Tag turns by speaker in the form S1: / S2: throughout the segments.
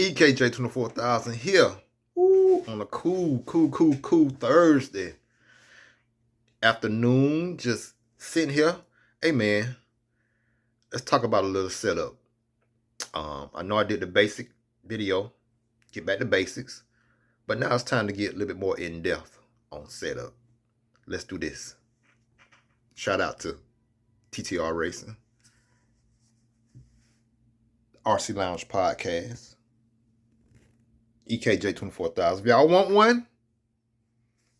S1: EKJ 24,000 here. Ooh, on a cool Thursday afternoon. Just sitting here. Hey man, let's talk about a little setup. I know I did the basic video, get back to basics, but now it's time to get a little bit more in depth on setup. Let's do this. Shout out to TTR Racing, RC Lounge Podcast, EKJ 24,000. If y'all want one,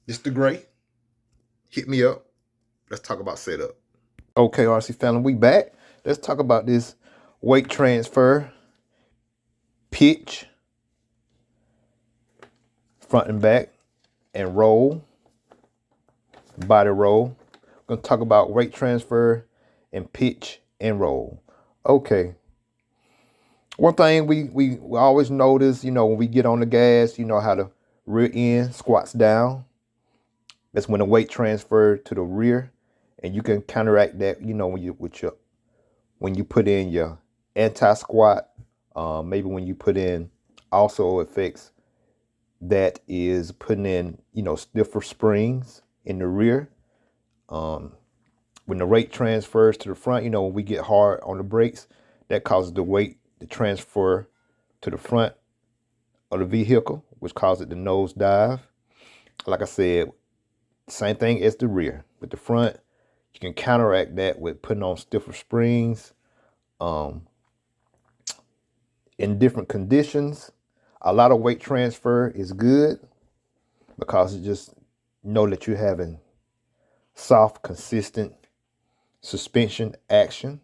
S1: this the gray. Hit me up. Let's talk about setup. Okay, RC family, we back. Let's talk about this weight transfer, pitch, front and back, and roll, body roll. We're going to talk about weight transfer and pitch and roll. Okay. One thing we always notice, when we get on the gas, how the rear end squats down. That's when the weight transfer to the rear, and you can counteract that, when you put in your anti-squat, maybe when you put in also effects that is putting in, stiffer springs in the rear. When the weight transfers to the front, when we get hard on the brakes, that causes the weight to transfer to the front of the vehicle, which causes it to nose dive. Like I said, same thing as the rear. With the front, you can counteract that with putting on stiffer springs. In different conditions, a lot of weight transfer is good because you just know that you're having soft, consistent suspension action.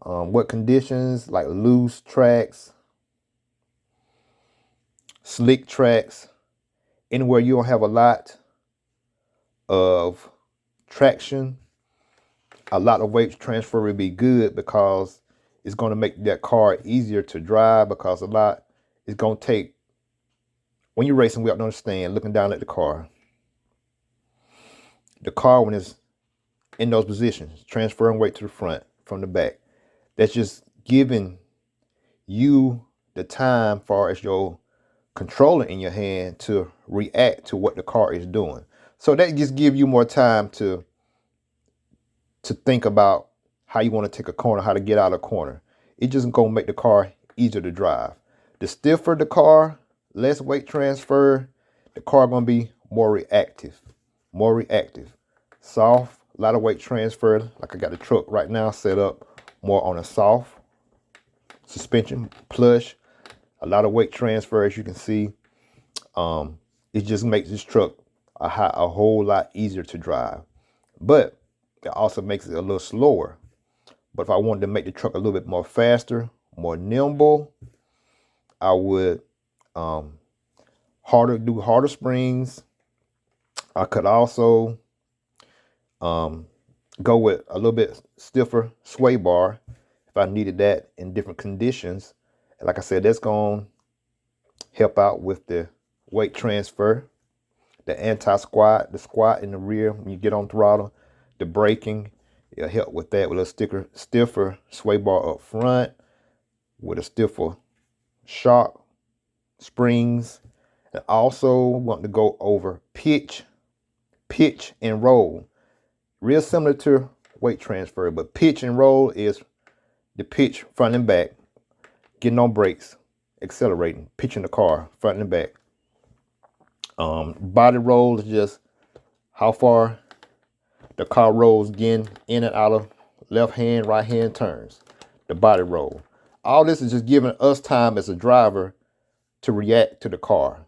S1: What conditions, like loose tracks, slick tracks, anywhere you don't have a lot of traction, a lot of weight transfer will be good because it's going to make that car easier to drive, because it's going to take, when you're racing, we have to understand, looking down at the car when it's in those positions, transferring weight to the front from the back, that's just giving you the time far as your controller in your hand to react to what the car is doing. So that just gives you more time to think about how you want to take a corner, how to get out of a corner. It's just going to make the car easier to drive. The stiffer the car, less weight transfer, the car going to be more reactive. Soft, a lot of weight transfer. Like I got the truck right now set up more on a soft suspension, plush. A lot of weight transfer, as you can see. It just makes this truck a whole lot easier to drive. But it also makes it a little slower. But if I wanted to make the truck a little bit more faster, more nimble, I would do harder springs. I could also go with a little bit stiffer sway bar if I needed that in different conditions. And like I said, that's going to help out with the weight transfer, the anti-squat, the squat in the rear when you get on throttle, the braking. It'll help with that with a stiffer sway bar up front, with a stiffer shock springs. And also want to go over pitch and roll. Real similar to weight transfer, but pitch and roll is the pitch front and back, getting on brakes, accelerating, pitching the car front and back. Body roll is just how far the car rolls again in and out of left hand, right hand turns. The body roll. All this is just giving us time as a driver to react to the car.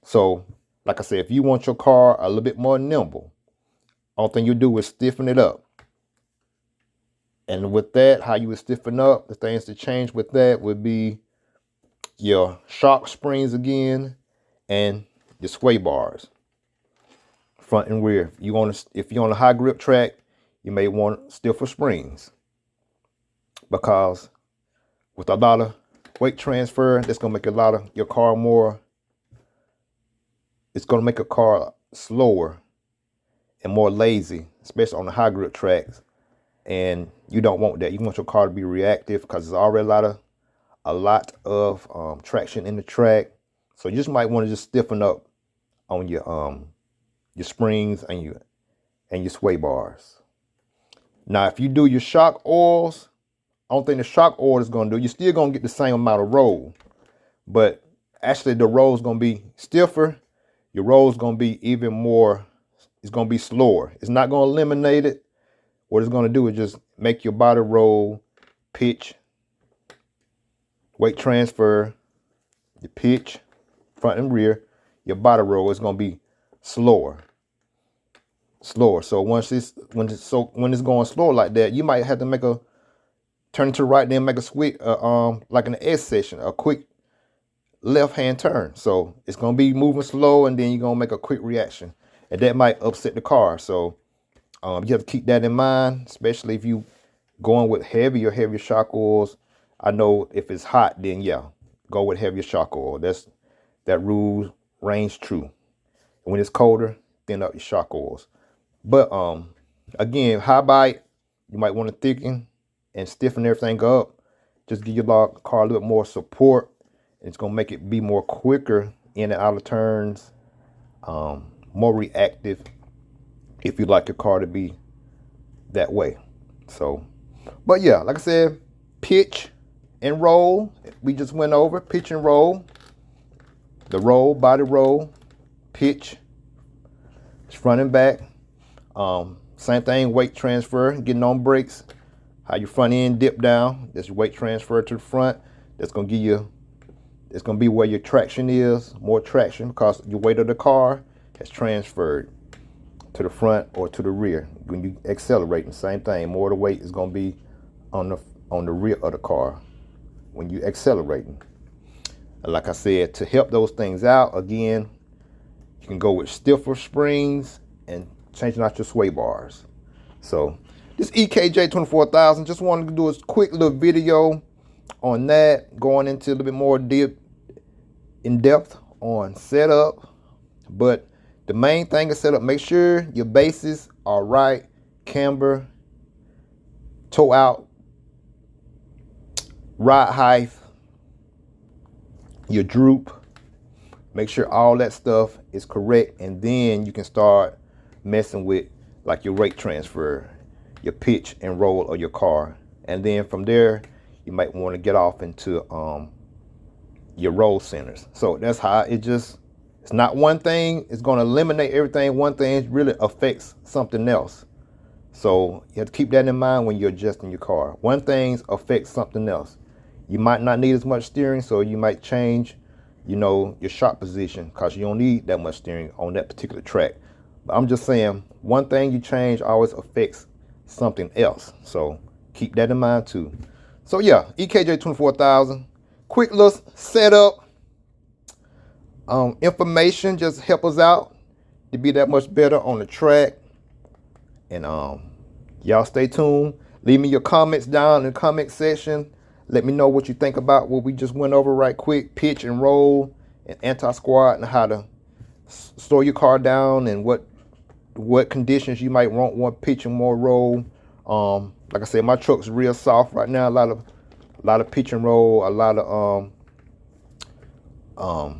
S1: So, like I said, if you want your car a little bit more nimble, all thing you do is stiffen it up. And with that, how you would stiffen up, the things to change with that would be your shock springs again and your sway bars, front and rear. If you're on a high grip track, you may want stiffer springs, because with a lot of weight transfer, that's going to make a lot of your car more. It's going to make a car slower and more lazy, especially on the high grip tracks. And you don't want that. You want your car to be reactive, because there's already a lot of traction in the track. So you just might want to just stiffen up on your springs and your sway bars. Now, if you do your shock oils, I don't think the shock oil is going to do. You're still going to get the same amount of roll, but actually the roll is going to be stiffer. Your roll is going to be even more, it's going to be slower. It's not going to eliminate it. What it's going to do is just make your body roll, pitch, weight transfer, your pitch, front and rear, your body roll is going to be slower. So when it's going slower like that, you might have to turn to the right, then make a switch, like in the S section, a quick left hand turn. So it's gonna be moving slow, and then you're gonna make a quick reaction, and that might upset the car. So you have to keep that in mind, especially if you going with heavier shock oils. I know if it's hot, then yeah, go with heavier shock oil. That rule reigns true. And when it's colder, thin up your shock oils. But again, high bite, you might want to thicken and stiffen everything up. Just give your car a little bit more support. It's gonna make it be more quicker in and out of turns, more reactive if you like your car to be that way. So, but yeah, like I said, pitch and roll. We just went over pitch and roll. The roll, body roll, pitch, front and back. Same thing, weight transfer, getting on brakes. How your front end dip down. That's your weight transfer to the front. That's gonna give you. It's gonna be where your traction is, more traction, because your weight of the car has transferred to the front or to the rear. When you accelerate, the same thing. More of the weight is gonna be on the rear of the car when you accelerating. And like I said, to help those things out, again, you can go with stiffer springs and changing out your sway bars. So this EKJ 24000, just wanted to do a quick little video on that, going into a little bit more in depth on setup. But the main thing is setup. Make sure your bases are right, camber, toe out, ride height, your droop. Make sure all that stuff is correct, and then you can start messing with like your rate transfer, your pitch and roll of your car. And then from there, you might want to get off into your roll centers. So that's how it's not one thing. It's going to eliminate everything. One thing really affects something else. So you have to keep that in mind when you're adjusting your car. One thing affects something else. You might not need as much steering, so you might change, your shot position, because you don't need that much steering on that particular track. But I'm just saying, one thing you change always affects something else. So keep that in mind too. So yeah, EKJ 24000, quick little setup. Information just help us out to be that much better on the track. And y'all stay tuned. Leave me your comments down in the comment section. Let me know what you think about what we just went over right quick. Pitch and roll and anti-squat, and how to slow your car down, and what conditions you might want pitch and more roll. Like I said, my truck's real soft right now. A lot of pitch and roll, a lot of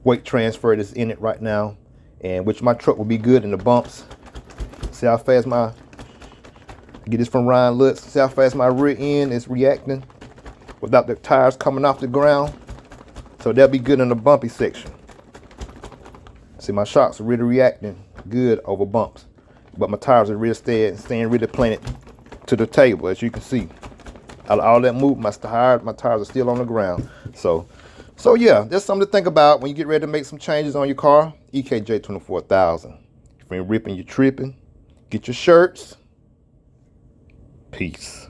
S1: weight transfer that's in it right now, and which my truck will be good in the bumps. See how fast I get this from Ryan Lutz. See how fast my rear end is reacting without the tires coming off the ground. So they'll be good in the bumpy section. See, my shocks are really reacting good over bumps, but my tires are really staying really planted to the table, as you can see. All that movement, my tires are still on the ground. So yeah, that's something to think about when you get ready to make some changes on your car. EKJ 24000. If you ain't ripping, you're tripping. Get your shirts. Peace.